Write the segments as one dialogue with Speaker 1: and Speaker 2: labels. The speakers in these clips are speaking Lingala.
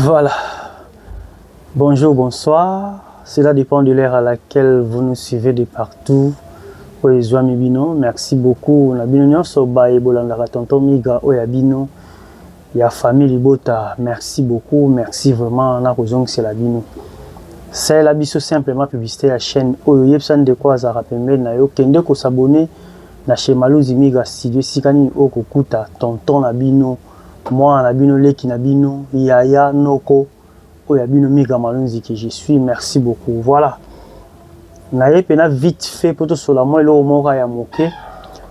Speaker 1: Voilà. Bonjour, bonsoir. Cela dépend de l'heure à laquelle vous nous suivez de partout. Merci beaucoup. Il y a famille Libota. Merci beaucoup. Merci vraiment. C'est la bino. C'est la biso simplement publicité la chaîne. Oyebsan de quoi ça rappelle na yo kende ko s'abonner na chez Malouzi Miga studio sikani okukuta tonton na bino moi na bino leki na bino yaya noko oyabino Miga Malouzi que je suis. Merci beaucoup. Voilà. Na yepena vite fait pour tout cela moi le mora ya moké.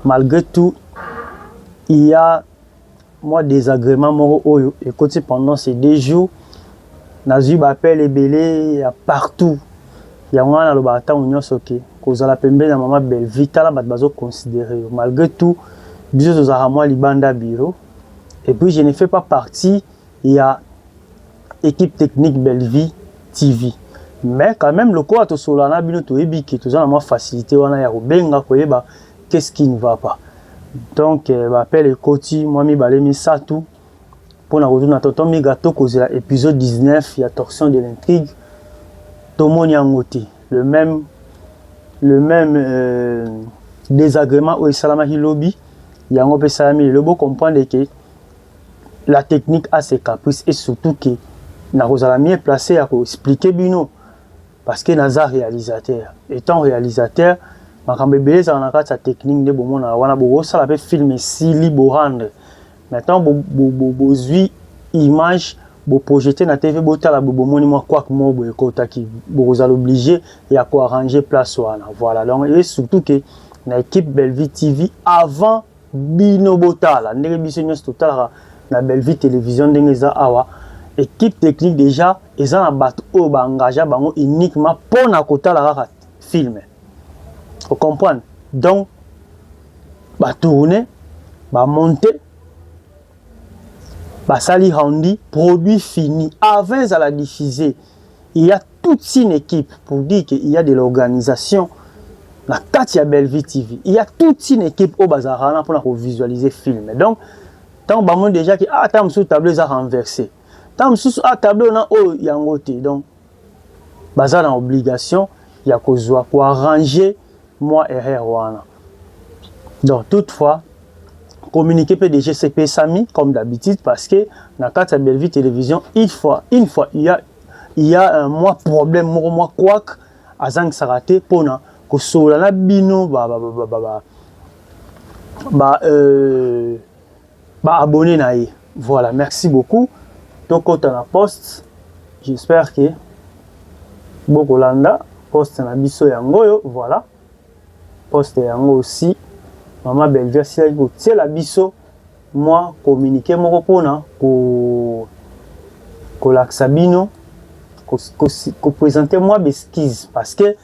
Speaker 1: Malgré tout il y a moi désagrément moro oyo écoutez pendant ces 2 jours. Nazu bapel ebele ya partout. Ya ngwana lo bata unyo soke. Kozala pembe na mama Belvi tala bat bazo considérer. Malgré tout, biso tozara moi libanda bureau. Et puis je ne fais pas partie ya équipe technique Belvi TV. Mais quand même le quoi to solana bino to ebiki tozana moi facilité wana ya robenga koyeba qu'est-ce qui ne va pas. Donc bapel ekoti moi mi balemi ça tout. Pour la retour, notre mégato cause l'épisode 19, il y a torsion de l'intrigue. Tomoni Angote, le même désagrément au Salama Hilobi. Il y a un peu Salami. Le beau comprendre que la technique a ses caprices et surtout que Narozala mieux placé à expliquer Bino. Parce que Naza réalisateur. Étant réalisateur, ma cambébé, ça a sa technique de bon on a beau ça la fait filmer si libre rendre. Maintenant, bozui image, bo projeter na TV bota la bobo moni moi quoi que moi bo ekota ki bozal obligé et à quoi arranger place wana. Voilà. Donc et surtout que na équipe Belvi TV avant bino botala ndenge biso nyos total na Belvi télévision ndenge za awa équipe technique déjà eza na bato o ba engagé bango uniquement pour na kotala raka film. Vous comprenez? Donc ba tourner, ba monter Basali Handi, produit fini, avant à la diffuser, il y a toute une équipe pour dire qu'il y a de l'organisation. La Katia Belvi TV, il y a toute une équipe au Bazarana pour visualiser le film. Donc, tant que déjà que tant sous tableau est renversé, tant sous tableau on a il y a un côté. Donc, Bazar en obligation, il y a pour arranger moi et Rwana. Donc, toutefois, communiquer PDG CP Sami comme d'habitude parce que dans la Belvi télévision une fois il y a un mois problème moi quoi à Zang Sarate pour na ko sola na bino abonné na ye. Voilà, merci beaucoup. Donc quand on a poste, j'espère que beaucoup landa poste na biso yango voilà. Poste yango aussi. Maman Belvi, si elle la biso, moi, communiquer mon repos, ko l'axabino, ko présenter moi besquise parce que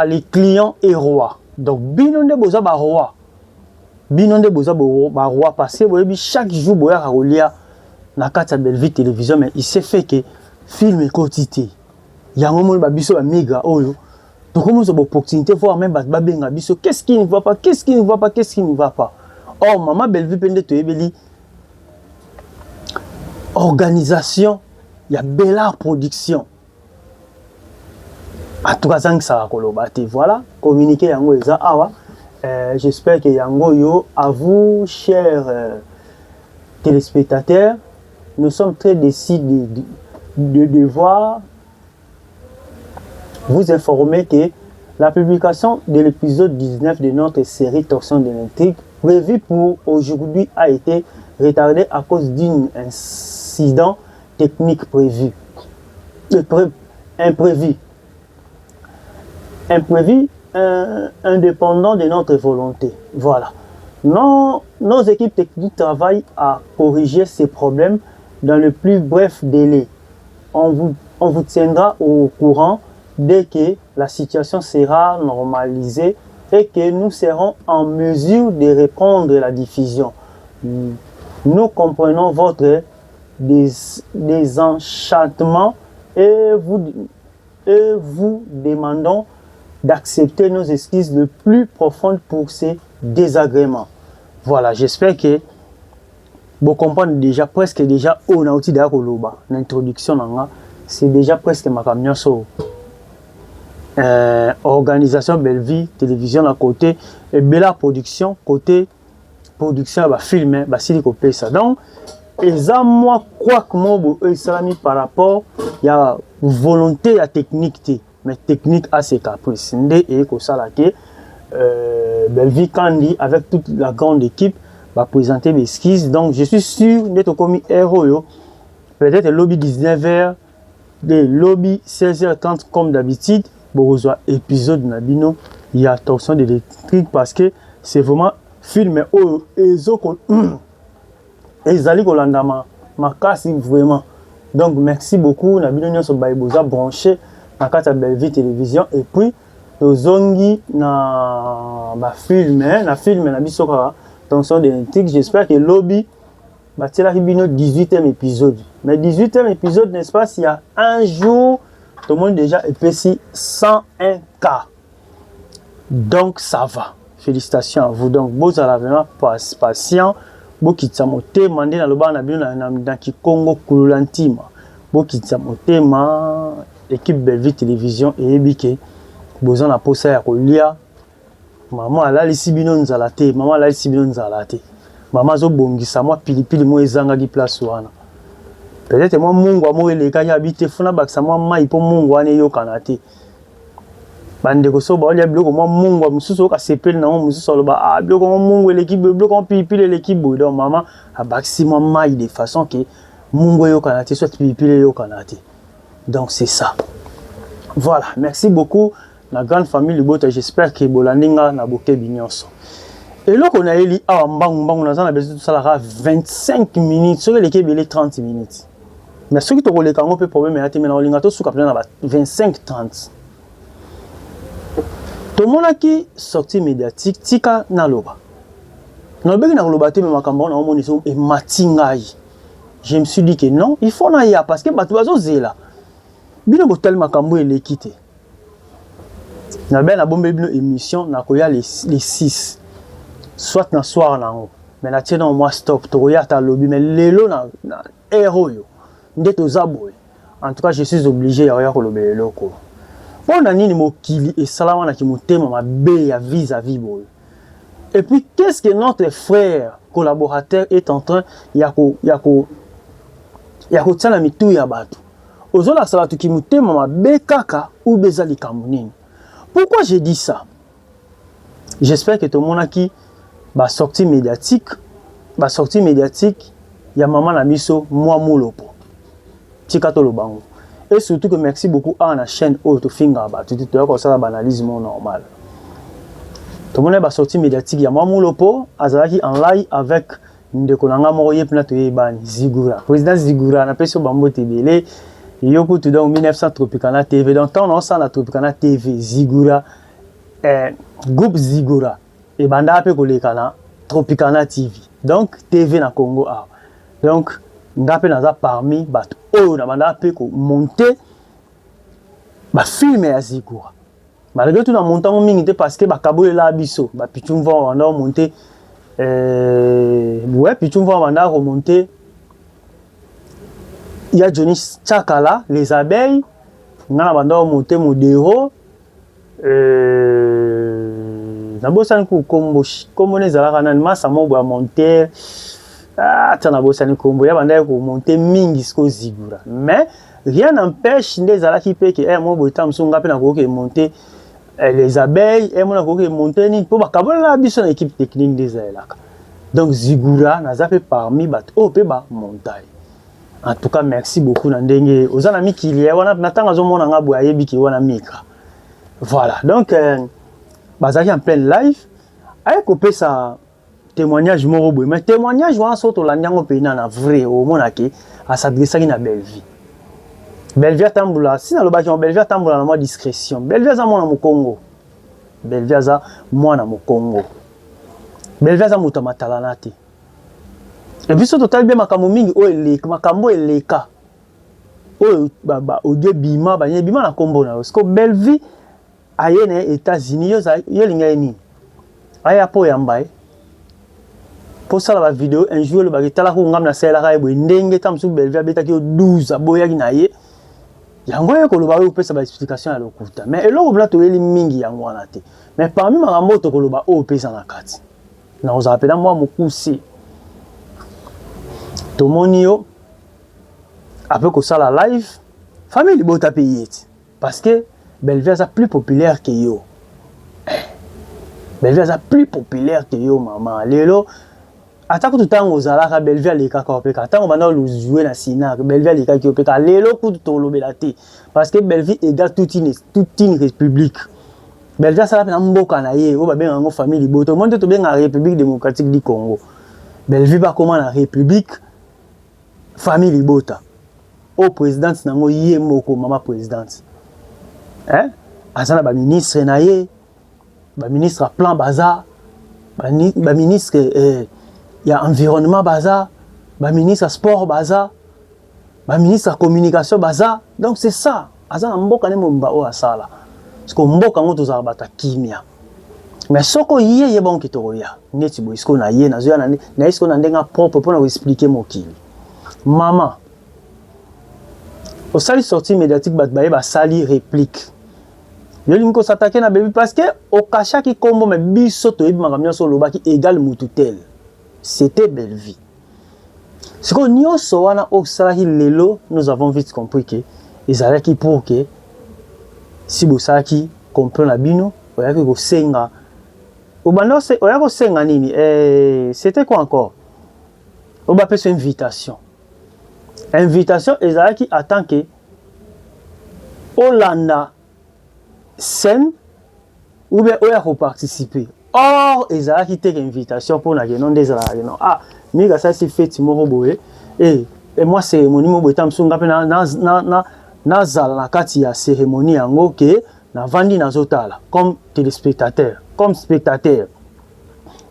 Speaker 1: les clients et roi. Donc, binon de boza ba roi. Binon de boza ba roi parce que chaque jour, boya rolia na kata Belvi télévision, mais il s'est fait que film est quotidien. Il y a un moment ba biso ba méga oyo. Donc, comment c'est une opportunité de voir même Babenga Biso, qu'est-ce qui ne va pas, qu'est-ce qui ne va pas, qu'est-ce qui ne va pas. Oh, maman Belvi Pende Toebeli, organisation, il y a Bella Production. À 3 ans que ça va collaborer. Voilà, communiquer Yango Eza Awa. J'espère que Yango Yo, à vous, chers téléspectateurs, nous sommes très décidés de voir. Vous informer que la publication de l'épisode 19 de notre série Torsion de l'intrigue prévue pour aujourd'hui a été retardée à cause d'un incident technique imprévu, indépendant de notre volonté. Voilà. Nos équipes techniques travaillent à corriger ces problèmes dans le plus bref délai. On vous tiendra au courant dès que la situation sera normalisée et que nous serons en mesure de reprendre la diffusion. Nous comprenons votre désenchantement et vous demandons d'accepter nos excuses les plus profondes pour ces désagréments. Voilà, j'espère que Vous comprenez déjà presque déjà on a outil d'ailleurs koloba l'introduction nanga c'est déjà presque ma camion so organisation Belleville télévision à côté et bella production côté production bah film bah si copé ça donc et ça moi quoi que moi ça mis par rapport il y a volonté à technique mais technique à ses caprices ndé et que ça là que Belleville Kandi avec toute la grande équipe va présenter mes esquisses. Donc je suis sûr d'être comme héros. Peut-être lobby 19h, des lobby 16h30 comme d'habitude. Pour un épisode Nabino, il y a torsion d'électrique parce que c'est vraiment film et Zali Kolandama ma casse vraiment. Donc merci beaucoup Nabino nous sommes branché à la Belleville télévision et puis Zongi na film na bisoka tension d'électrique. J'espère que lobby va tirer 18e épisode. Mais 18e épisode, n'est-ce pas, s'il y a un jour, tout le monde déjà épaissi 101 cas. Donc ça va. Félicitations à vous. Donc vous allez vraiment patient. Vous qui t'amote, mandé dans le bas dans Kikongo Kululantima. Vous qui t'amote, ma équipe Belleville télévision et Ebike. Vous en avez posé à Kolia. Maman a lisi bino nzala te, maman a lisi bino nzala te. Maman zo bongisa moi pilipili mo ezanga gi place wana. Peut-être moi mungu amo eleka ya habite funa bakisa moi mai po mungu ane yokana te. Bande ko so ba olia biloko moi mungu mususu ka sepel na mo mususu loba ah biloko mo mungu eleki biloko pilipili eleki boy donc maman a bakisi moi mai de façon que mungu yokana te soit pilipili yokana te. Donc c'est ça. Voilà, merci beaucoup. La grande famille Libota, j'espère que Bolandinga na boké binyonso. Et là qu'on a éli à mbang na zana besoin tout ça là 25 minutes, sur les kébélé 30 minutes. Mais ceux qui te relèvent quand on peut problème mais attends maintenant linga to sous capitaine na 25 30. Tout le monde qui sortie médiatique tika na loba. Na loba na loba te mais makambo na omoni so e matingai. Je me suis dit que non, il faut na ya parce que batu bazo zela. Bino botel makambo ele kité. Na ben na bombe bino émission na koya les 6 soit na soir na ngo mais na tiena au moins stop to koya ta lobby mais lelo na héros yo ndeto zaboy en tout cas je suis obligé ya ko lobby loko on a nini mokili et salama na kimotema mabe ya vis-à-vis boy et puis qu'est-ce que notre frère collaborateur est en train ya ko tsala mitu ya batu ozola sala tu kimotema mabe kaka ou bezali kamunini. Pourquoi j'ai dit ça? J'espère que tout le monde a qui va sortie médiatique, il y a maman na biso moi moulopo. Tikato lo bango. Et surtout que merci beaucoup à la chaîne Auto Finger ba tu te comme ça la banalisme normal. Tout le monde va sortie médiatique, il y a moi moulopo, azalaki en live avec ndeko nanga moye pna to yebani Zigura. Président Zigura na peso bambo tebele. Yoko tout donc 1900 Tropicana TV. Donc on a la Tropicana TV Zigura groupe Zigura et banda ape kolekana Tropicana TV. Donc TV na Congo a. Donc ngape naza parmi bat oh na banda ape ko monter ba film ya Zigura. Malgré tout na montant mingi parce que ba kabole la biso ba pitumva on a monter ouais pitumva on a remonter. Il y a Johnny Chakala, les abeilles, on a monté Modero, Nabosan Kombo, comme on est à la Ranalma, ça m'a monté, Tanabosan Kombo, il y a monté Mingisco Zigura. Mais rien n'empêche les Alakipe qui est mon botam, son gars qui monté les abeilles, et mon qui monté, pour la bison équipe technique des Alaka. Donc Zigura n'a pas parmi bat au Peba montagne. En tout cas, merci beaucoup Nandenge. Aux amis qui y a, on a natanga zo mona ngabu ayebi ki wana mika. Voilà. Donc bazaki en plein live. Aye kopé sa témoignage moro boy. Mais témoignage wana soto la nyango pe na vrai au monaki à s'adresser na Belleville. Belleville tambula, si na lobaki on Belleville tambula na moi discrétion. Belleville za mona mo Congo. Belleville za mona mo Congo. Belleville za muta matalana te. Et puis surtout total bien makambo mingi o eleka makambo eleka o baba audio bima ba bima na kombo na parce que Belleville aye na États-Unis yo linga ni aya po yambaye pour ça la vidéo un jour le bagage tala ko ngam na sela ka ebo ndenge tam su Belleville abeta ki 12 aboya ki na ye yango ye ko lo ba o pesa ba explication ya lokuta mais eloko bla to eli mingi yango wana te mais parmi ma moto ko lo ba o pesa na kati na oza apela moi mokusi to monio après que ça la live famille libota payé parce que Belleville est plus populaire que yo. Belleville est plus populaire que yo maman. Lelo atako tout temps aux ala Belleville les ka ko peka tant on va nous jouer na sina Belleville les ka ki peka lelo ku to lobelate parce que Belleville égale toute une république. Belleville ça na mboka na ye o ba benga ngo famille libota monde to benga République démocratique du Congo. Belleville ba comment la République famille libota. Au président nango yé moko mama présidente. Hein? Azana ba ministre na ye, ba ministre à plan bazar, ba ministre y a environnement bazar, ba ministre à sport bazar, ba ministre à communication bazar. Donc c'est ça. Azana mboka ne mba o asala. Parce que mboka ngo tozala bata kimia. Mais soko yé bon kitoko ya. Neti bo isko na ye na zo na isko na ndenga propre pour na expliquer mokili. Maman au sali sortie médiatique ba sali réplique. Yo linko s'attaquer na baby parce que au cacha qui combo mais biso to yebi makamia so loba ki égal mututel. C'était Belleville. Ce qu'on nyonso wana au sali lelo nous avons vite compris que ezalaki pour que si bosaki comprend la bino oyaki ko senga au bando c'est oyako senga nini c'était quoi encore au ba pesa invitation. Invitation ezalaki attend que Olanda scène ou bien oya ko participer. Or ezalaki te invitation pour na non des non ah miga ça c'est fête moko boye et moi cérémonie mo boye tam sunga pe na zala na kati ya cérémonie yango ke na vandi na zotala comme téléspectateur comme spectateur.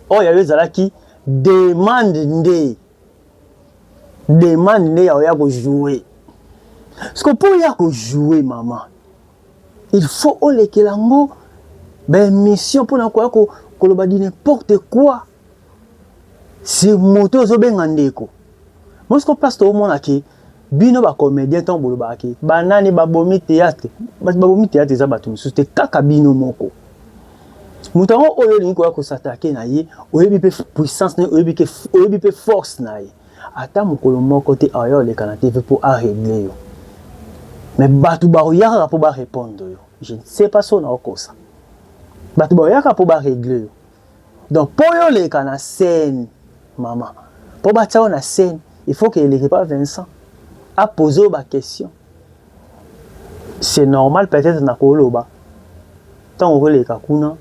Speaker 1: Oh ya ezalaki demande ya jouer. Parce que pour ya jouer maman, il faut que lango ben mission pour na quoi ko loba di n'importe quoi. C'est moto zo bengandeko. Moi ce qu'on passe au monde aki bino ba comédien ton boloba aki banani ba bomi théâtre za batu c'était kaka bino moko. Mutango oyo linko ko s'attaquer na ye, oyebi pe puissance na oyebi pe force na ye. Ata mokolo moko te ayo le kana TV pour régler yo. Mais batu ba yaka pour ba répondre yo. Je ne sais pas son okosa. Batu ba yaka pour ba régler yo. Donc pour yo le kana scène maman. Pour ba tsa na scène, il faut que le pas Vincent a posé ba question. C'est normal peut-être na koloba. Tant on le kakuna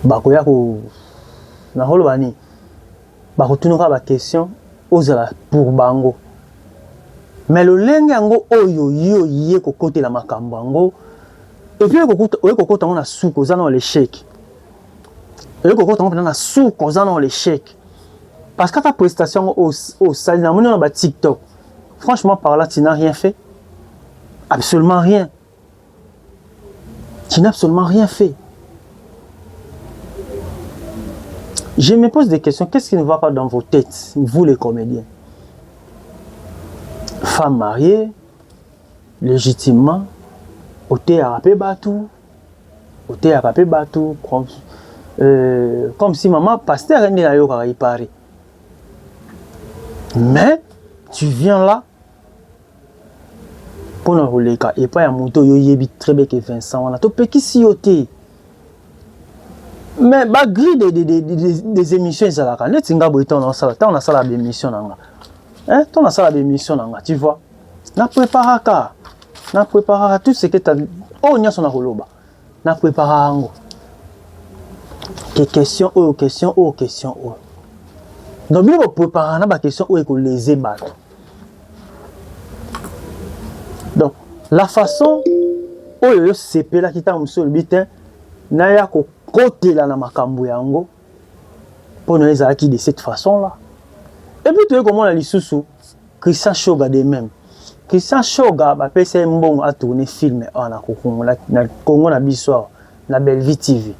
Speaker 1: bakoya ko na koloba ni bakotunuka ba question ozala pour bango. Mais le lenge yango oyo yo yé ko côté la makambo yango et puis ko kota na suko za na l'échec. Et ko kota na suko za na l'échec. Parce que ta prestation au sali na moni na ba TikTok. Franchement par là tu n'as rien fait. Absolument rien. Tu n'as absolument rien fait. Je me pose des questions. Qu'est-ce qui ne va pas dans vos têtes, vous les comédiens? Femme mariée, légitimement, au théâtre batou, comme si maman pasteur n'est là yoka réparé. Mais tu viens là pour nous rouler et pas un moto yo yebi très bien que Vincent on a tout petit si yoté. Mais bah grille des émissions ça là quand netinga boiton on a ça la émission nanga. Hein, ton a ça la émission nanga, tu vois. Na prépara tout ce que tu oh nya sona holoba. Na prépara ngo. Que question. Donc bien préparer na ba question o ko léser bato. Donc la façon oyo sepela kita musolo bitin na ya ko kotela na makambo yango pour nous les acquis de cette façon là. Et puis tu vois comment la lisusu Christian Shoga de même. Christian Shoga ba pese mbongo a tourner film na Congo na biso na Belleville TV.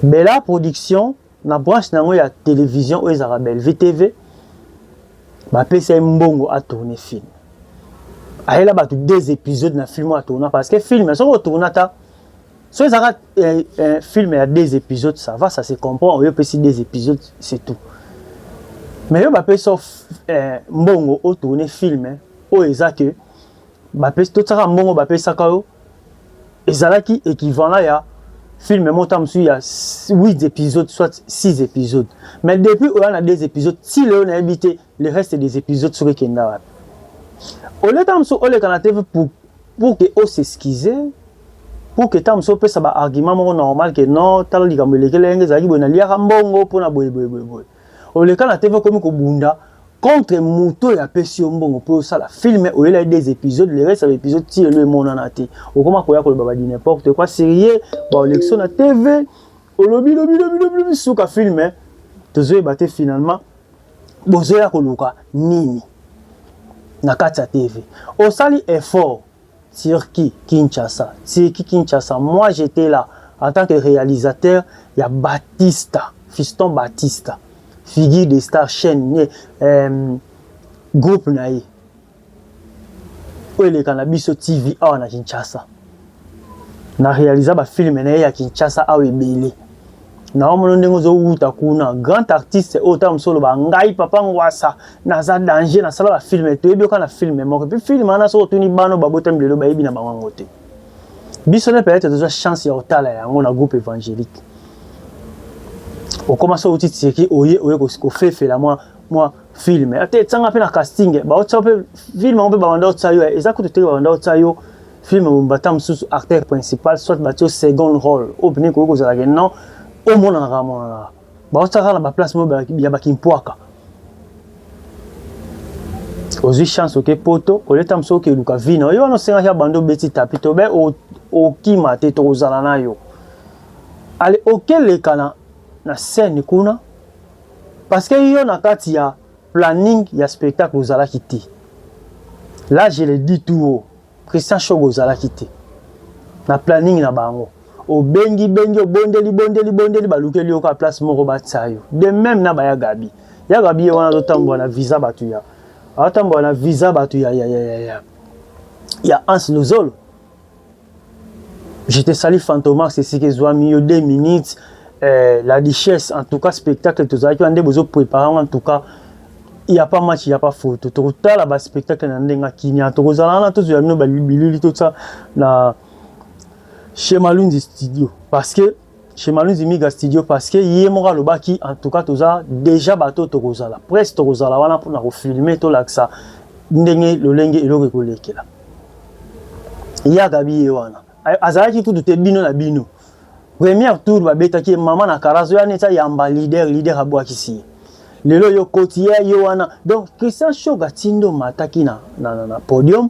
Speaker 1: Bella production na branche nango ya télévision oyo ezaka Bellevue TV bapesa mbongo a tourner film ayela bato 2 épisodes na film a tourner parce que film so ko tourner ta so ezaka film ya 2 épisodes ça va, ça se comprend, oyo pesi 2 épisodes c'est tout. Mais yo bapesa mbongo o tourner film oyo ezake bapesa tout ça mbongo bapesa ka yo ezalaki équivalent ya film montam sur il y a 8 épisodes soit 6 épisodes. Mais depuis on a 2 épisodes, si le on a habité le reste des épisodes sur Kenda. On est tam sur le canal TV pour que on s'excuse, pour que tam sur peut ça ba argument normal que non tal likambo lekele ngezaki bona liaka mbongo pona boy. On le canal TV comme ko bunda contre moto ya pesi mbongo pour ça la film au lieu des épisodes le reste des épisodes si le monde en a été au comment koya ko baba di n'importe quoi sérieux ba élection na TV au lobby suka film tozo baté finalement bozo ya ko luka nini na kati ya TV au sali effort sur qui Kinshasa moi j'étais là en tant que réalisateur il y a Batista Fiston Batista figure de star chaîne groupe naï oyo eleka na biso TV awa na Kinshasa na réalisa ba film naï ya Kinshasa awa ebele na omona ndenge ozowuta kuna grand artiste oyo msolo ba ngai papa ngwasa naza danger na sala ba film toyebi oka na film moko puis film ana so tuni bano babotami lelo bayebi na bango te biso ne peut-être toza chance ya otala yango na groupe évangélique. On commence au titre c'est qui oye ko fait la moi film ate tsanga pe na casting ba otsa pe film on peut ba wanda otsa yo exactement te wanda otsa yo film on batam sous acteur principal soit batio second rôle au bini ko za la non au mona ramona ba otsa na ba place mo ya ba kimpoaka ozi chance ok poto o letam so ke luka vino yo no senga ya bando beti tapito be o kimate to zala na yo ale auquel les kana na scène kuna parce que yo na kati ya planning ya spectacle ozala kiti là je le dis tout haut Christian Show ozala kiti na planning na bango o bengi bondeli balukeli yo ka place moko batsayo de même na baya Gabi ya Gabi wana to tambo na visa batu ya atambo na visa batu ya Hans Lozolo. J'étais sali Fantomax c'est ce que zo mi 2 minutes. La richesse, en tout cas, spectacle, tout ça, on a besoin de préparer, en tout cas, il n'y a pas match, il n'y a pas photo. Tout ça, là-bas, spectacle, on a tout ça, tout ça, chez Malunzi Studio. Parce que, chez Malunzi Miga Studio, parce que, il y a le baki, en tout cas, tout ça, déjà, bateau, tout ça, là. Presque, tout ça, là, on a pour filmer, tout là, que ça, le lengue, et le récolé, là. Il y a Gabi et Wana. Azaraki, tout est bino, la bino. Premier tour babeta ki maman na karazo ya neta yamba leader abwa kisi lelo yo kotier yo wana donc Christian Show gatindo mataki na podium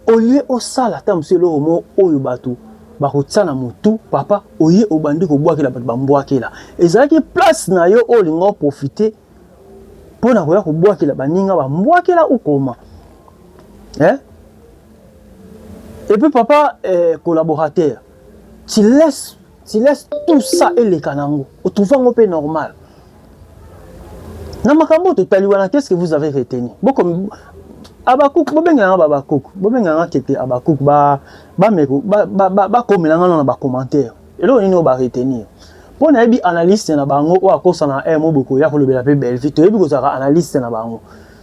Speaker 1: olie osala ta mselo mo oyo batu bakotsana mutu papa oye obandi ko bwakela batu bambwakela ezalaki place na yo olingo profiter pona koya ko bwakela baninga bambwakela ukoma et puis papa collaborateur tu laisses tout ça et les canangos. Au tout va peu normal. Namakambo totaliwana, qu'est-ce que vous avez retenu? Beaucoup Abakouk, bobenga Abakouk, bobenga kete Abakouk ba komelanga na ba commentaire. Et là on ba retenir. Pour na bi analyste na bango o akosa na mo boko ya ko lobela pe Bellevue, to yebi ko zaka analyste na bango.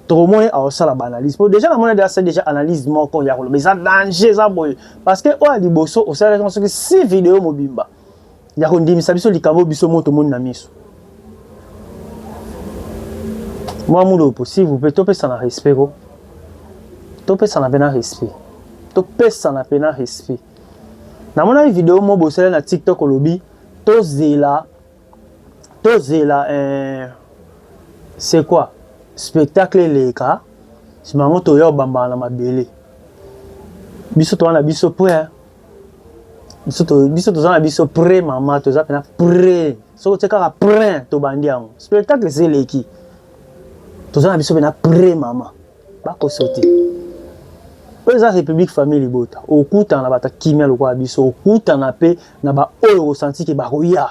Speaker 1: To moye a osala ba analyse. Pour déjà na mona déjà analyse moko ya ko lobela ça danger ça boy parce que o aliboso o sala comme ça que 6 vidéos mobimba. Ya kondimisa biso likambo biso moto moni na miso. Moi mulo possible vous pouvez toper ça na respect ko. Toper ça na pena respect. Toper ça na pena respect. Na mona vidéo mo bosela na TikTok olobi tozela c'est quoi? Spectacle leka. Simango to yo bamba na mabele. Biso to na biso prêt. Biso to za na biso prêt maman to za pena prêt. So te ka prêt to bandiam. Spectacle c'est leki. To za na biso pena prêt maman. Ba ko sauter. Eza République Famille Bota. Okuta na bata kimia lokwa biso okuta na pe na ba oyo ressenti ke ba roya.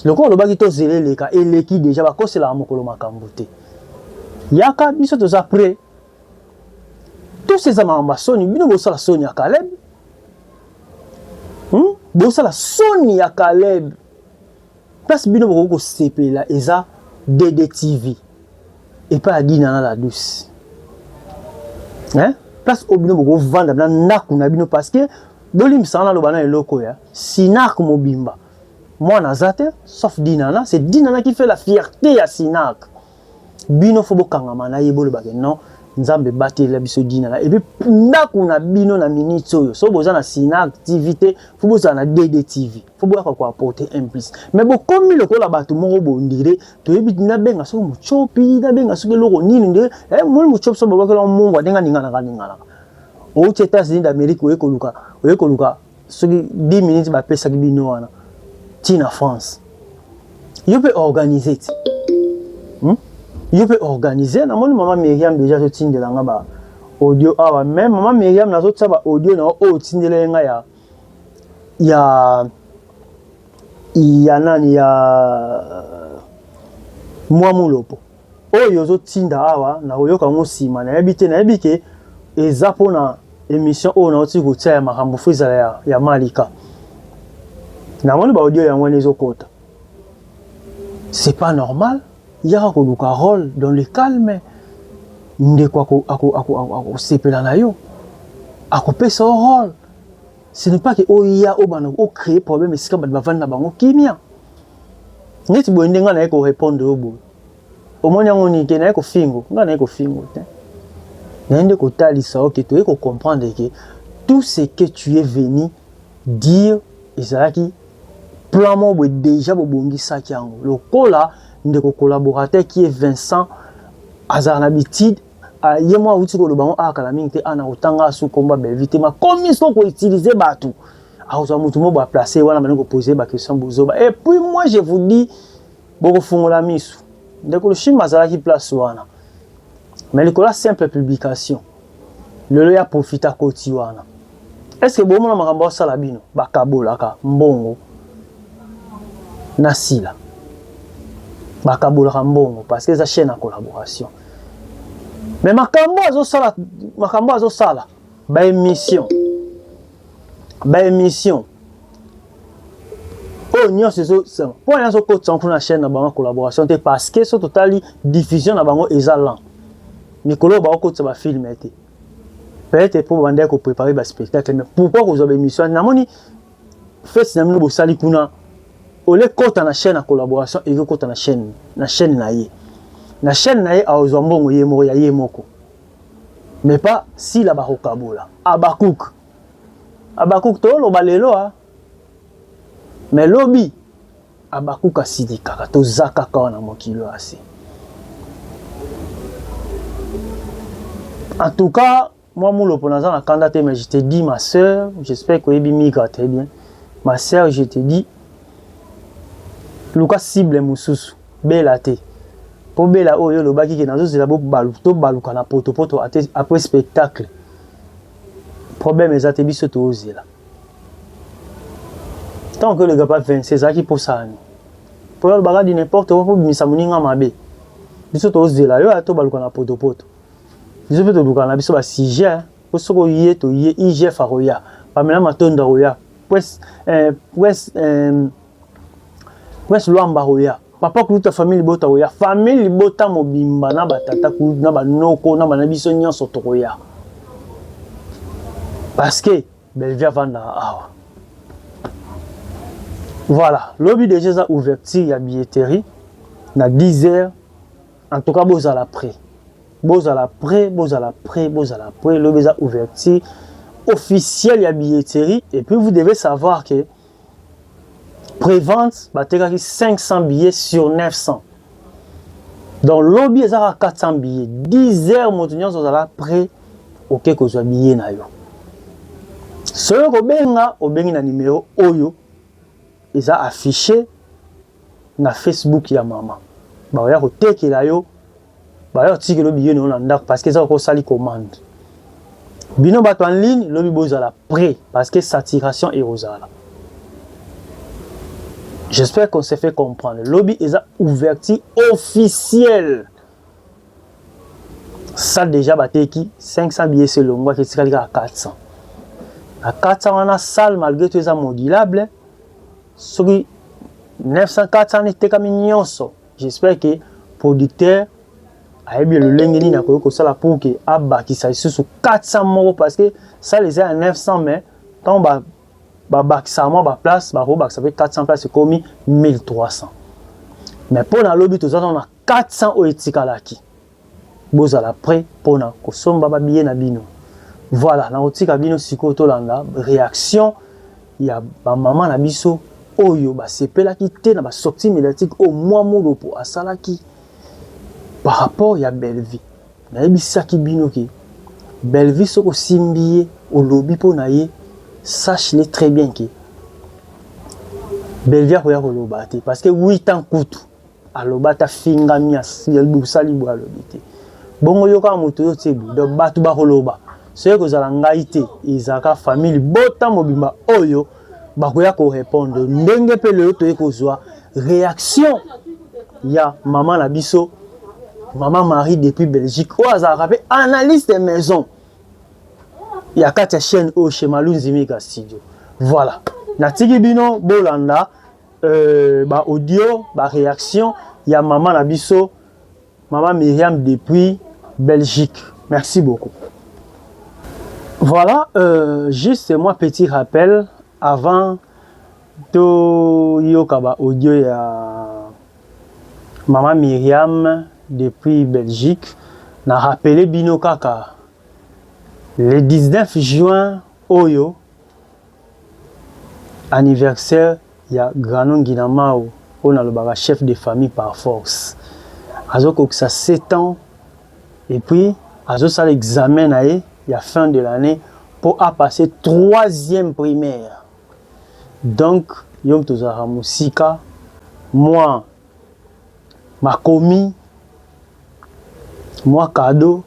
Speaker 1: Le corps le baki to zélé les cas et l'équipe déjà va cause la mokolo makambote. Yaka biso to après. Tous ces amamba soni bino bossa la soni à Caleb. Bossa la soni à Caleb. Place bino boko CP là eza DDTV. Et pas Dina la douce. Hein? Place au bino boko vendre na naku na bino parce que bolim sana lo bana eloko ya. Sinak mobimba. Moi nazate sauf Dinana, c'est Dinana qui fait la fierté à Sinak. Bino faut bokangama na yebo le bagé non. Nzambe bate la biso Dinana et puis ndaku na bino na minute oyo. So boza na Sinak activité, faut boza na DDTV. Faut boza ko apporter un plus. Mais bo comme le ko la bato moko bondire, to yebi na benga so muchopi, na benga so loko nini nde, mo muchopi so boko la mongo denga ningana ningana. Au États-Unis d'Amérique oye ko luka so 10 minutes ba pesa ki bino wana. Tina France. Yo peut organiser. Yo peut organiser. Na moni maman Myriam déjà so tindela nga ba audio awa même maman Myriam na so tsaba audio na o tindela nga ya nani ya mwa mulopo. Oyo zo tinda awa na oyoka ngosima na yebite na yebike ezapo na émission o na oti ko tia makambo fuzala ya Malika. Namoni ba audio yango nezokota. C'est pas normal. Il y a un rôle dans le calme. Ndeko ako sepela na yo. Ako pesa rôle. Ce n'est pas que oya obana o créer problème mais c'est comme ba vanda bango kimia. Neti bo ndenga na ko répondre obo. Omoni yango ni ke na ko fingo, nga na ko fingo te. Nende ko talisa o ke to ko comprendre que tout ce que tu es venu dire ezalaki plan mo déjà bobongi saki yango. Le kola ndeko collaborateur qui est Vincent Azarnabitid a yema uti ko lobango akala mingi te ana otanga su komba bevite ma commission ko utiliser batu. A ozo mutu mo ba placer wana mane ko poser ba question bozoba. Et puis moi je vous dis boko fungola misu. Ndeko le chima zala ki place wana. Mais le kola simple publication. Le ya profita koti wana. Est-ce que bomo na makambo sala bino ba kabola ka mbongo Nasila bakabola mbongo parce que ça chaîne en collaboration mais makambo azo sala ba émission oh nyo c'est ça pour rien so ko tsanku na chaîne na ba collaboration te parce que so totali diffusion na bango ezalan mikolo ba ko tsa ba film été peut-être pour bander ko préparer ba spectacle mais pourquoi ko zo ba émission na moni fait sinamino bo sali kuna ole kota na chaîne à collaboration et kota na chaîne na ye a ozombongo ye moko ya ye moko mais pas si la bakokabola abakuk to lo balelo a mais lobi abakuk asidika to zaka ka na mokilo asi. En tout cas moi moulo pour naza na candidaté mais je te dis ma sœur, j'espère que ebi migra très bien. Ma sœur, je te dis Lucas cible mususu bela te po bela oyo lo baki ke nazo zela bo balu to baluka na poto après spectacle problème ezate biso to ozela tant que le gars pas 26 ans qui pour ça pour le bagage di n'importe quoi pour bimisa muninga mabe biso to ozela yo to baluka na poto biso to luka na biso ba sujet po soko yé to yé IGF aroya pamela matonda roya pues Lwamba hoya papa kuta famille bota hoya famille bota mobimba na batata ku na banoko na banabiso nyonso to hoya parce que Belvia vanda awa voilà lobby déjà za ouverture ya billetterie na 10h en tout cas bozala prêt lobby za ouverture officielle ya billetterie et puis vous devez savoir que prévente, bateka 500 billets sur 900. Donc lobby ezaka 400 billets. 10 heures montenyon zozala prêt OK ko zo billet na yo. Solo ko benga obengi na numéro oyo eza affiché na Facebook ya mama. Ba oya ko tekela yo. Ba yo tikelo billet no na ndako parce que ça ko sali commande. Bino bato en ligne lobby bozala prêt parce que saturation est rozala. J'espère qu'on s'est fait comprendre. Lobby est ouverture officielle. Ça déjà batté qui 500 billets c'est le mois qui est à 400. À 400 on a salle malgré tout ça modulable. Sur 900 400 était comme nyonso. J'espère que producteur a bien le lengeni na ko ça la pour que aba qui ça sur 400 euros parce que ça les a à 900 mais quand bah ça moi place bah ça fait 400 places c'est comme 1300. Mais pour dans lobby tout ça on a 400 au etikalaki. Boza la prêt pour na ko somba ba billet na bino. Voilà, na otika bino siko to landa réaction il y a ba maman na biso oyo ba sepela ki te na ba sortie médiatique au mois modo pour asalaki par rapport ya Belle-Vie. Na ebisa ki bino ki Belle-Vie soko simbié au lobby pour na ye sache-le très bien que Belle-Vie a koya ko lobate parce que 8 ans kutu alobata finga mias yelbu sali bo alobite. Bongo yoka moto yo tebu de batu ba koloba. C'est que za ngai te izaka famille bota mobimba oyo bakoya ko répondre ndenge pe le to ekozwa réaction ya maman na biso maman Marie depuis Belgique ou za rappelé analyste des maisons ya kati chaîne au chez Malunzi Mega Studio. Voilà natiki bino bolanda ba audio ba réaction ya maman na biso maman Myriam depuis Belgique. Merci beaucoup. Voilà, juste moi petit rappel avant de yokaba audio ya maman Myriam depuis Belgique. Na rappelé bino kaka le 19 juin oyo anniversaire ya Granon Guinamao on a le chef de famille par force. Azoko ça 7 ans et puis azo ça l'examen naé il y a fin de l'année pour passer 3e primaire. Donc yom tozara musika moi ma commis moi cadeau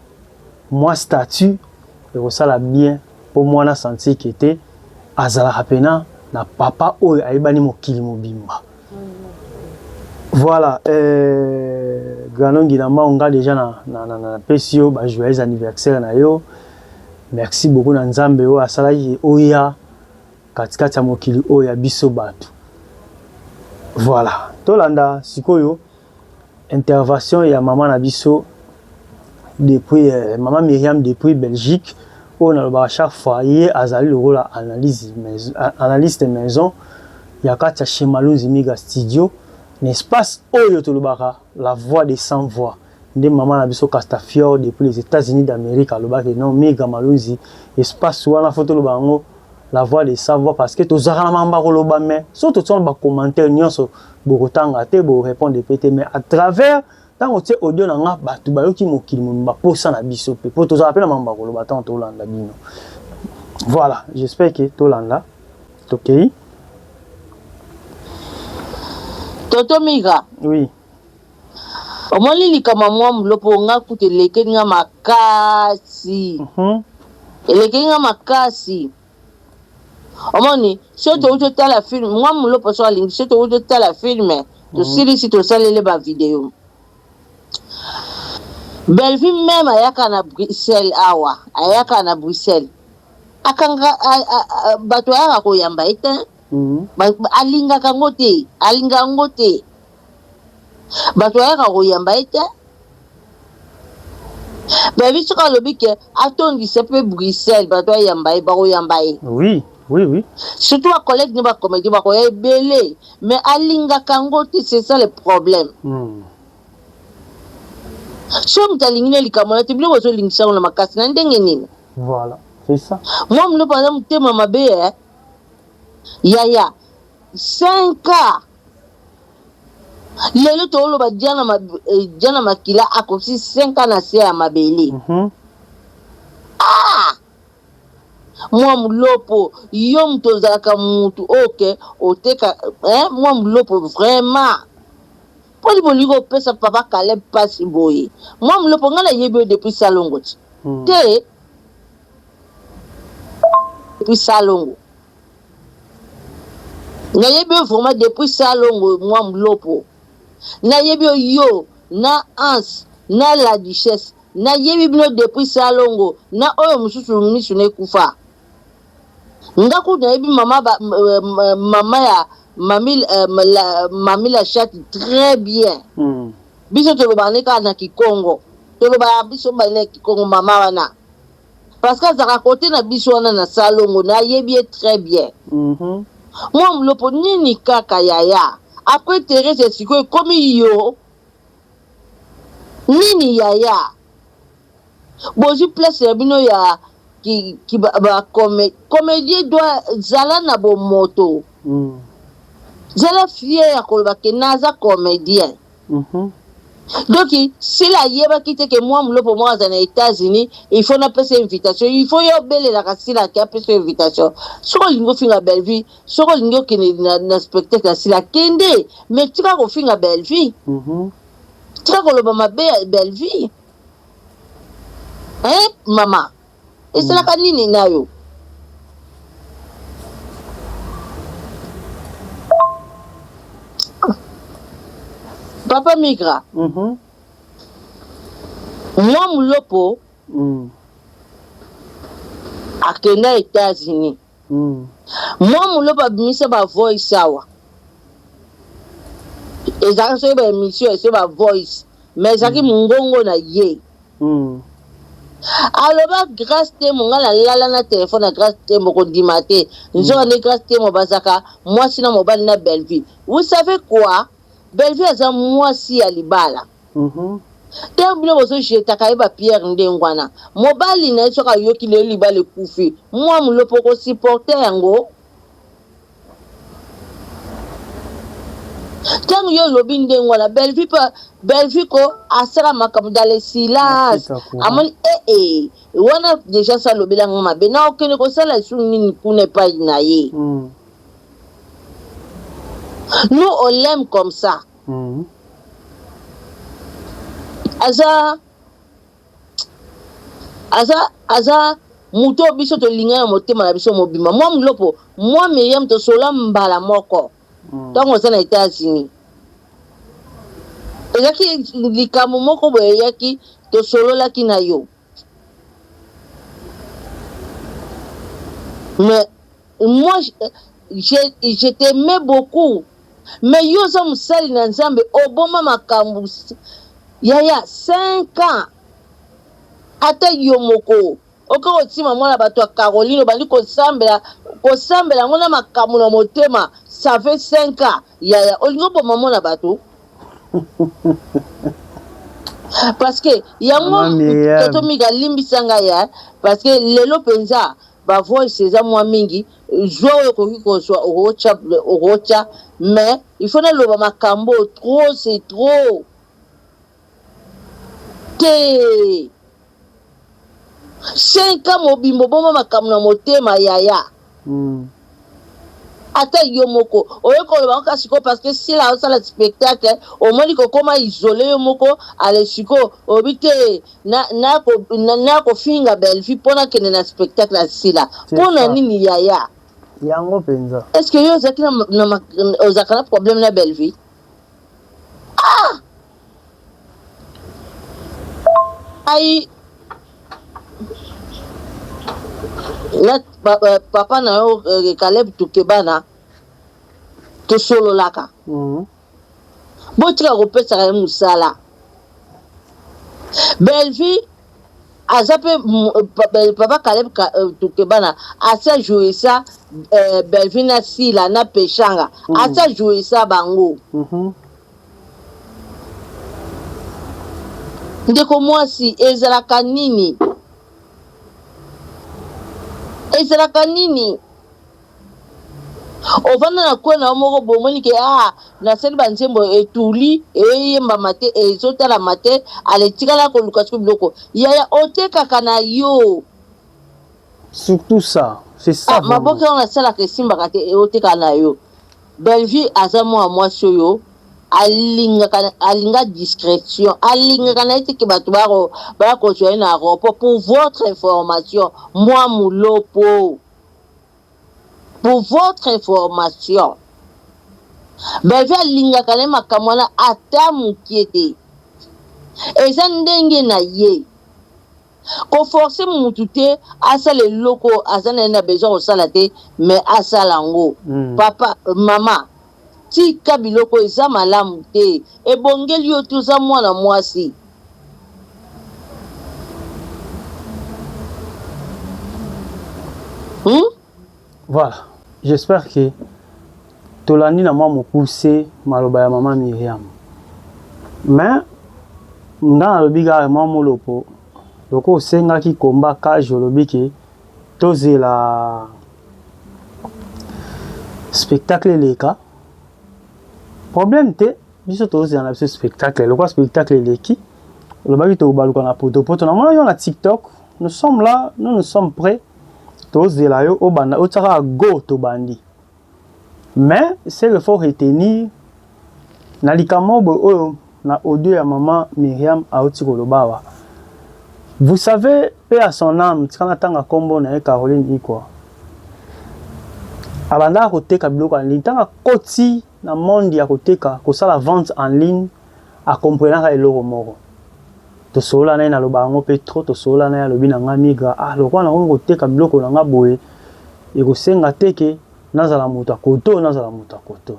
Speaker 1: moi statut et ça la bien pour moi na senti qui était azala rapena na papa oyo ayebani mokili mobimba. Voilà, Granon Guinama, on a déjà na PCO, joyeux anniversaire na yo. Merci beaucoup na Nzambe o asalayi oya katikati ya mokili oya biso batu. Voilà, tolanda sikoyo intervention ya maman na biso depuis maman Myriam depuis Belgique on a le chaque fois hier azali le rôle analyste maison ya kati ya chez Malunzi Mega Studio. L'espace Oyo Tolobara, la voix des sans voix. Des mamans na biso Castafiore depuis les États-Unis d'Amérique à l'obak non Mega Malunzi. Espace où on a photo lobango la voix des sans voix parce que tous ara mamba koloba mais surtout ton ba commentaire nyonso bokotanga te bo répondre pété mais à travers tant on tient audio na nga batu ba yoki mokili mba posa na biso pe po tous appela mamba koloba tant to landa bino. Voilà, j'espère que to landa. OK.
Speaker 2: Toto Miga.
Speaker 1: Oui.
Speaker 2: Omoni likama mwa mlopo nga kuteleke nga makasi. Eleke nga makasi. Omoni, soto uto tala film, mwa mlopo so alingi soto uto tala film, to siri si to salele ba video. Belle-Vie même ayaka na Bruxelles awa, ayaka na Bruxelles. Akanga bato ayaka koyamba ete. Alinga kangote, alinga ngote. Bato ayaka koyamba ete. Belle-Vie soka lobi ke atondise pe Bruxelles, bato ayamba e bako yamba e.
Speaker 1: Oui, oui, oui.
Speaker 2: Surtout à collègue ne ba comédie ba koya belé, mais alinga kangote c'est ça le problème. Si on t'a ligné les camarades, tu peux pas linker ça on a ma casse n'a ndenge.
Speaker 1: Voilà, c'est ça.
Speaker 2: Moi me le par exemple thème ma bé Yaya 5 ans. Lelo to lo ba jana makila akosi 5 ans na se ya mabele. Ah! Moi mlopo yom to zaka mutu OK oteka moi mlopo vraiment Poli boligo pesa papa Caleb passe boye. Moi mlopo ngala yebe depuis Salongo. Te depuis Salongo. nayebi vraiment depuis salongo moi mlopo nayebi yo na ans na la duchesse nayebi bino depuis salongo na oyo mususu misu nekufa ngaku nayebi mama ya Mami la chatte très bien biso toloba neka na Kikongo toloba biso na Kikongo mama wana parce que azaka côté na biso wana na salongo nayebi très bien moi mlopo nini kaka yaya après Thérèse sikoyo komi yo nini yaya bozi place ya bino ya ki ba comédien doit zala na bo moto zala fier ya koloba ke naza comédien donc si la yeba ki te ke moi mlopo moi aza na États-Unis il faut na pesa invitation il faut yo belela kasila ki apesa invitation soko lingo finga Belleville soko lingo kene na spectacle sila kende mais tika ko finga Belleville tika ko loba mabe Belleville mama esala kanini nayo Papa Migra. Moi, mlopo, akenda États-Unis. Moi, mlopo, abimisa ba voice awa. Ezaka so ba émission, so ba voice. Mais ezaki mungongo na ye. Aloba grâce te monga la lala na téléphone na grâce te moko dimate. Nzoka ne grâce te mo bazaka. Moi, sina mobile na Belleville. Vous savez quoi? Belleville aza mwasi ya libala. Te bino bozo jetaka eba Pierre Ndengwana. Mobali na soka yoki le libala kufi. Moi mlopo ko supporter yango. Tango yo lobi Ndengwana Belleville ko asala makambo dans le silence. Amoni wana déjà ça lobi la ngoma be na okene ko sala suni kune pa na ye. Nous, on l'aime comme ça. Aza, muto biso to linga motema na biso mobima. Moi mlopo, moi meyam to sola mbala moko. Donc on s'en a États-Unis. Ezaki likamu moko boye yaki to solo la kina yo. Mais moi je t'aimais beaucoup. Mais yo za musali na nzambe oboma makambu yaya 5 ans ata yo moko oko otima mwana bato ya Caroline bandi ko sambela ngona makambu na motema ça fait 5 ans yaya olingo boma mwana bato parce que yango toto miga limbisanga ya parce que lelo penza ba voice eza mwa mingi joie ko kozwa ocha mais il faut na loba makambo trop c'est trop te 5 ans mobimbo boma makambo na motema yaya ata yo moko oyo ko loba kasi ko parce que si la osala spectacle au moins ko koma isolé yo moko ale siko obite na ko finga Belleville pona kene na spectacle asila pona nini yaya
Speaker 1: yango penza
Speaker 2: est-ce que yo zaki na ozakana problème na Belleville ai na papa na yo Caleb Tukebana to solo laka botika kopesa ka musala Belleville azape papa Caleb Tukebana asa jouer ça Belleville na sila na peshanga asa jouer ça bango ndeko mwasi ezalaka nini ovanda na kwe na moko bomoni ke na seli banzembo etuli eyemba mate ezotala mate aletikala koluka siko biloko yaya otekaka na yo
Speaker 1: surtout ça c'est ça
Speaker 2: maboke on asalaka esimbaka te oteka na yo Belleville aza mwa mwasi oyo alinga discrétion alingaka na ete ke bato bakozwa ye na aéroport pour votre information moi mulopo pour votre information Belle-vie alingaka na makambo wana ata mokie te. Eza ndenge na ye. Koforce mutu te asala eloko aza na besoin kosala te mais asala yango. Papa mama tika biloko eza malamu te. Ebongeli yo toza mwana mwasi.
Speaker 1: Voilà, j'espère que tolandi na mwa mokuse maloba ya mama Myriam. Mais nga nalobi kaka mwa molopo loko osengaki komba kage olobi ke tozela spectacle eleka problème te biso tozela na biso spectacle lokwa spectacle eleki olobaki tobaluka na potopoto na mona yo na TikTok. Nous sommes là, nous sommes prêts tozela yo obanda otaka go tobandi. Mais c'est le faut retenir na likamobo oyo na audio ya maman Myriam auti kolobawa. Vous savez, paix à son âme, tika na tanga kombo na Caroline Ikwa. Abanda koteka biloko en ligne, tanga koti na monde ya koteka kosala vente en ligne a comprenaka eloko moko. To sola na loba ngo pe trop to sola na lobi na ngamiga lokwa na ngo koteka biloko na ngaboye ekosenga teke nazala mutu akoto nazala mutu akoto.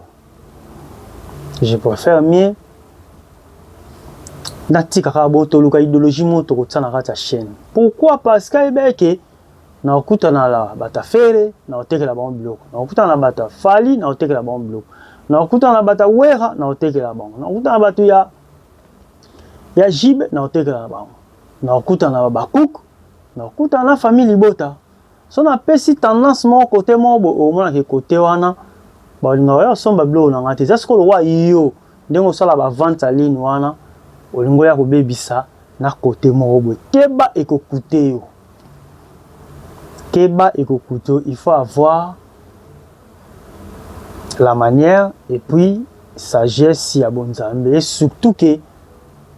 Speaker 1: Je préfère mieux natika ka boto luka idéologie moto kotsana kata chaîne. Pourquoi? Parce que ebeke na okuta na la bata fere na otekela ba biloko. Na okuta na bata fali na otekela ba biloko. Na okuta na bata wera na otekela ba. Na okuta na batu ya jibe na otekela ba. Na okuta na ba cook na okuta na famille bota. So na pesi tendance mo côté mo bo o mona ke côté wana ba linga ya somba biloko na ngati. Est-ce que le wa yo ndengo sala ba vente en ligne wana olingo ya kobebisa na côté moko boye keba ekokute yo. Keba ekokute, il faut avoir la manière et puis sagesse ya bonzambe et surtout que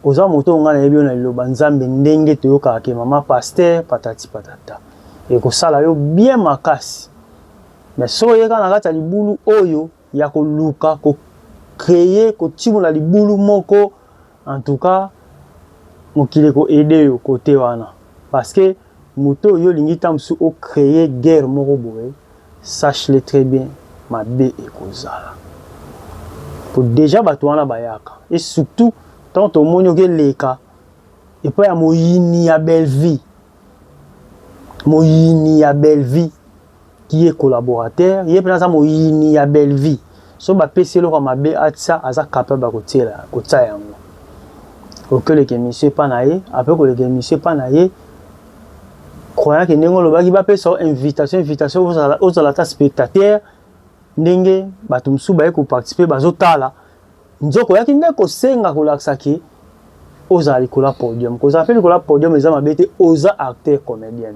Speaker 1: oza moto nga na yebi na liloba nzambe ndenge toyoka ke mama pasteur patati patata et ko sala yo bien makasi. Mais so yeka na kata libulu oyo ya koluka ko créer ko timula libulu moko. En tout cas, mokile ko aider yo côté wana parce que moto yo lingi tamsu o créer guerre moko boye, sache-le très bien, mabe ekozala. Pour déjà bato wana bayaka et surtout tant au monyo ke leka et pas ya moyini ya belle vie. Moyini ya belle vie qui est collaborateur, yé pena sa moyini ya belle vie. So ba pese lo ka mabe atsa aza capable ba kotela kotsa yango. Que les monsieur pas naé après que les monsieur pas naé croyant que nengo lo baki ba pesa invitation aux alata spectateurs ndenge bato msu ba ko participer bazotala nzoko yaki ndeko senga ko laksaki oza likola podium ko za fait likola podium eza mabete oza acteur comédien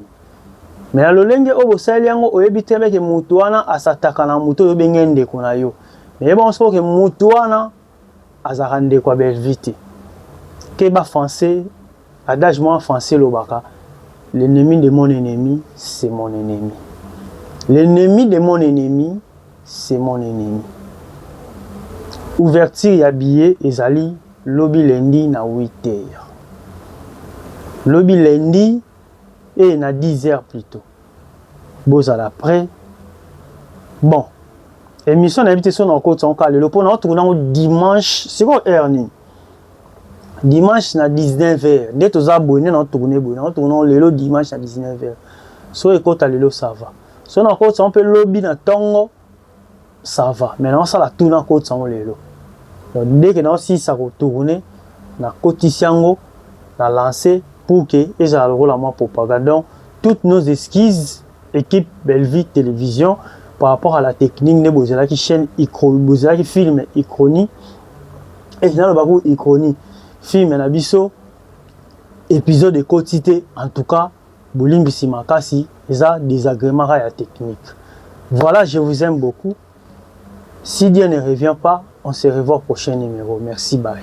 Speaker 1: mais lo lenge obo sali yango oyebi tembe ke mutu wana asataka na mutu yo bengende ko na yo mais bon so ke mutu wana azarande kwa belle vite. Keba français, adage moi français lobaka, l'ennemi de mon ennemi, c'est mon ennemi. L'ennemi de mon ennemi, c'est mon ennemi. Ouverture ya billet ezali lobby lundi na 8h. Lobby lundi et na 10h plutôt. Bozala après. Bon. Émission n'habite sur nos côtes en cas le pour nous tournons dimanche, c'est quoi heure ni? Dimanche na 19h. Dès que vous abonnez, nous tournons le dimanche à 19h. So écoute lelo ça va. So na côte on peut lobby na tongo ça va. Maintenant ça la tourne en côte sans lelo. Donc dès que nous si ça retourner na côte siango na lancer pour que et ça le rôle à moi propagande. Donc toutes nos excuses équipe Belleville Télévision par rapport à la technique de Bozela qui chaîne Bozela qui filme Ichronie et dans le bagou Ichronie film na biso épisode de quotité en tout cas bolimbisi makasi eza désagrément ya technique. Voilà, je vous aime beaucoup. Si Dieu ne revient pas, on se revoit au prochain numéro. Merci, bye.